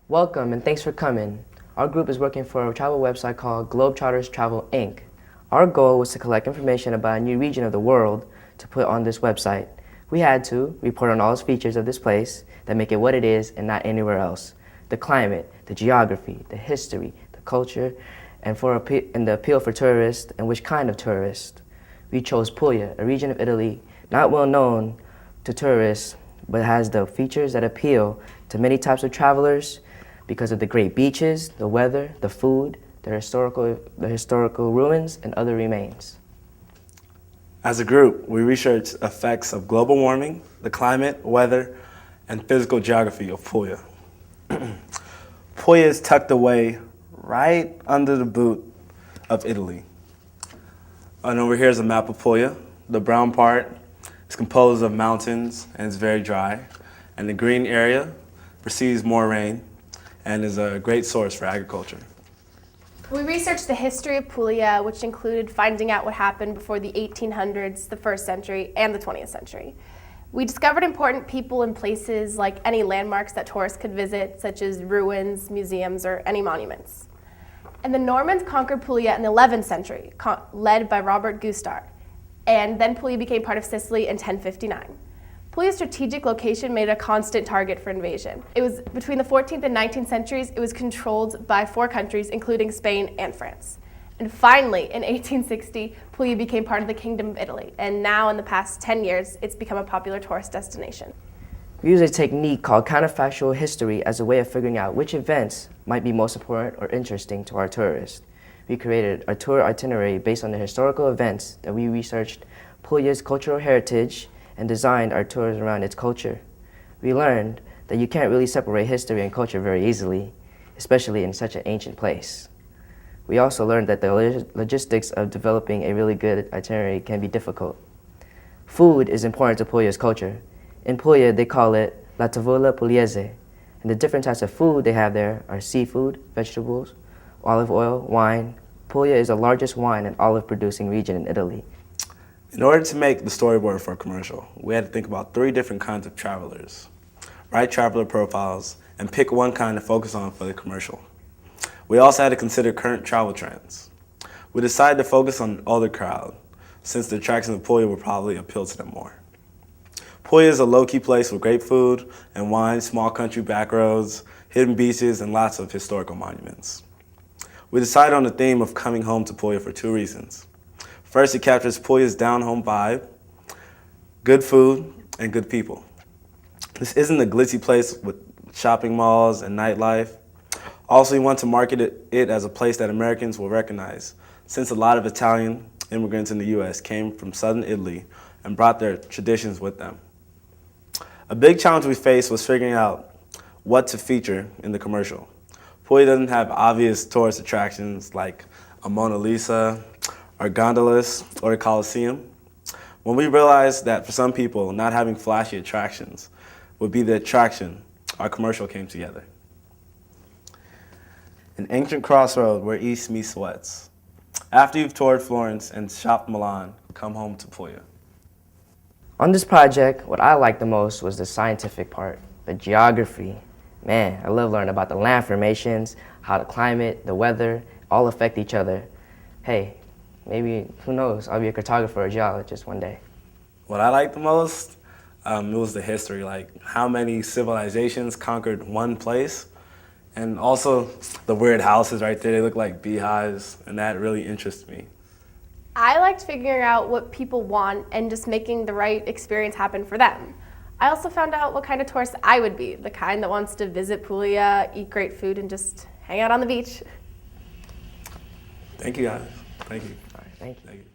Welcome and thanks for coming. Our group is working for a travel website called Globetrotters Travel Inc. Our goal was to collect information about a new region of the world to put on this website. We had to report on all its features of this place that make it what it is and not anywhere else. The climate, the geography, the history, the culture, and the appeal for tourists and which kind of tourist. We chose Puglia, a region of Italy not well known to tourists, but has the features that appeal to many types of travelers because of the great beaches, the weather, the food, the historical ruins, and other remains. As a group, we researched effects of global warming, the climate, weather, and physical geography of Puglia. Puglia is tucked away right under the boot of Italy. And over here is a map of Puglia. The brown part is composed of mountains and it's very dry. And the green area receives more rain and is a great source for agriculture. We researched the history of Puglia, which included finding out what happened before the 1800s, the 1st century, and the 20th century. We discovered important people and places like any landmarks that tourists could visit, such as ruins, museums, or any monuments. And the Normans conquered Puglia in the 11th century, led by Robert Guiscard, and then Puglia became part of Sicily in 1059. Puglia's strategic location made it a constant target for invasion. It was between the 14th and 19th centuries, it was controlled by 4 countries, including Spain and France. And finally, in 1860, Puglia became part of the Kingdom of Italy, and now in the past 10 years, it's become a popular tourist destination. We use a technique called counterfactual history as a way of figuring out which events might be most important or interesting to our tourists. We created a tour itinerary based on the historical events that we researched Puglia's cultural heritage and designed our tours around its culture. We learned that you can't really separate history and culture very easily, especially in such an ancient place. We also learned that the logistics of developing a really good itinerary can be difficult. Food is important to Puglia's culture. In Puglia, they call it La Tavola Pugliese, and the different types of food they have there are seafood, vegetables, olive oil, wine. Puglia is the largest wine and olive producing region in Italy. In order to make the storyboard for a commercial, we had to think about 3 different kinds of travelers, write traveler profiles, and pick one kind to focus on for the commercial. We also had to consider current travel trends. We decided to focus on the older crowd, since the attractions of Puglia would probably appeal to them more. Puglia is a low-key place with great food and wine, small country back roads, hidden beaches, and lots of historical monuments. We decided on the theme of coming home to Puglia for 2 reasons. First, it captures Puglia's down-home vibe, good food, and good people. This isn't a glitzy place with shopping malls and nightlife. Also, we want to market it as a place that Americans will recognize, since a lot of Italian immigrants in the U.S. came from southern Italy and brought their traditions with them. A big challenge we faced was figuring out what to feature in the commercial. Puglia doesn't have obvious tourist attractions like a Mona Lisa, or gondolas, or the Colosseum. When we realized that for some people, not having flashy attractions would be the attraction, our commercial came together. An ancient crossroad where east meets west. After you've toured Florence and shopped Milan, come home to Puglia. On this project, what I liked the most was the scientific part, the geography. Man, I love learning about the land formations, how the climate, the weather, all affect each other. Hey, maybe, who knows, I'll be a cartographer or geologist one day. What I liked the most, it was the history, like how many civilizations conquered one place, and also the weird houses right there, they look like beehives, and that really interests me. I liked figuring out what people want and just making the right experience happen for them. I also found out what kind of tourist I would be, the kind that wants to visit Puglia, eat great food, and just hang out on the beach. Thank you guys. Thank you. All right, thank you. Thank you.